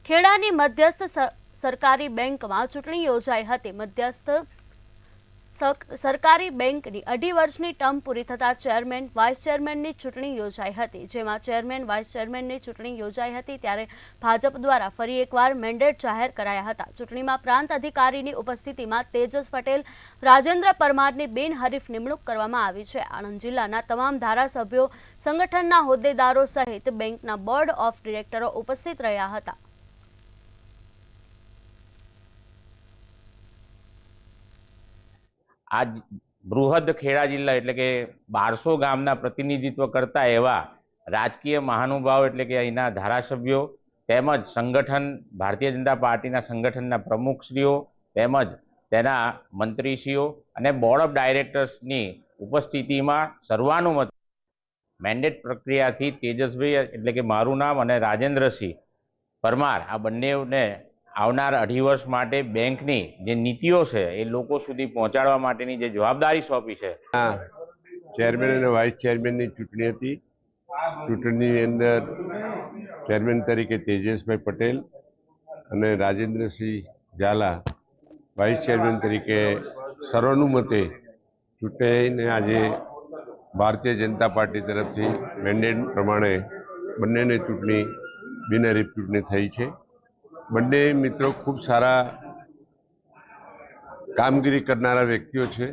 ખેડાની મધ્યસ્થ સરકારી બેંકમાં ચૂંટણી યોજાઈ હતી। મધ્યસ્થ સરકારી બેંકની 2.5 વર્ષની ટર્મ પૂરી થતા ચેરમેન વાઇસ ચેરમેનની ચૂંટણી યોજાઈ હતી, જેમાં ચેરમેન વાઇસ ચેરમેનની ચૂંટણી યોજાઈ હતી ત્યારે ભાજપ દ્વારા ફરી એકવાર મેન્ડેટ જાહેર કરાયા હતા। ચૂંટણીમાં પ્રાંત અધિકારીની ઉપસ્થિતિમાં તેજસ પટેલ, રાજેન્દ્ર પરમારની બિનહરીફ નિમણૂક કરવામાં આવી છે। આણંદ જિલ્લાના તમામ ધારાસભ્યો, સંગઠનના હોદ્દેદારો સહિત બેંકના બોર્ડ ઓફ ડિરેક્ટરો ઉપસ્થિત રહ્યા હતા। आज बृहद खेड़ा जिल्ला एटले के 1200 गामना प्रतिनिधित्व करता एवा राजकीय महानुभाव एटले के अहींना धारासभ्यो तेमज संगठन भारतीय जनता पार्टीना संगठनना प्रमुखश्रीओ तेमज तेना मंत्रीश्रीओ अने बोर्ड ऑफ डायरेक्टर्सनी उपस्थितिमां सर्वानुमते मेन्डेट प्रक्रियाथी तेजसभाई एटले के मारुं नाम अने राजेन्द्रसिंह परमार आ बंनेने आवनार 2.5 वर्ष माटे बेंकनी जे नीतिओ छे ए लोको सुधी पहोंचाडवा माटेनी जे जवाबदारी सोंपी छे। चेरमेन अने वाइस चेरमेननी चूंटणी हती। चूंटणीनी अंदर चेरमेन तरीके तेजसभाई पटेल अने राजेन्द्रसिंह झाला वाइस चेरमेन तरीके सर्वानुमते चूंटाईने आजे भारतीय जनता पार्टी तरफथी मेन्डेट प्रमाणे बंनेने चूंटणी बिनहरीफ चूंटणी थई छे। बंने मित्रों खूब सारा कामगीरी करनारा व्यक्तिओ छे।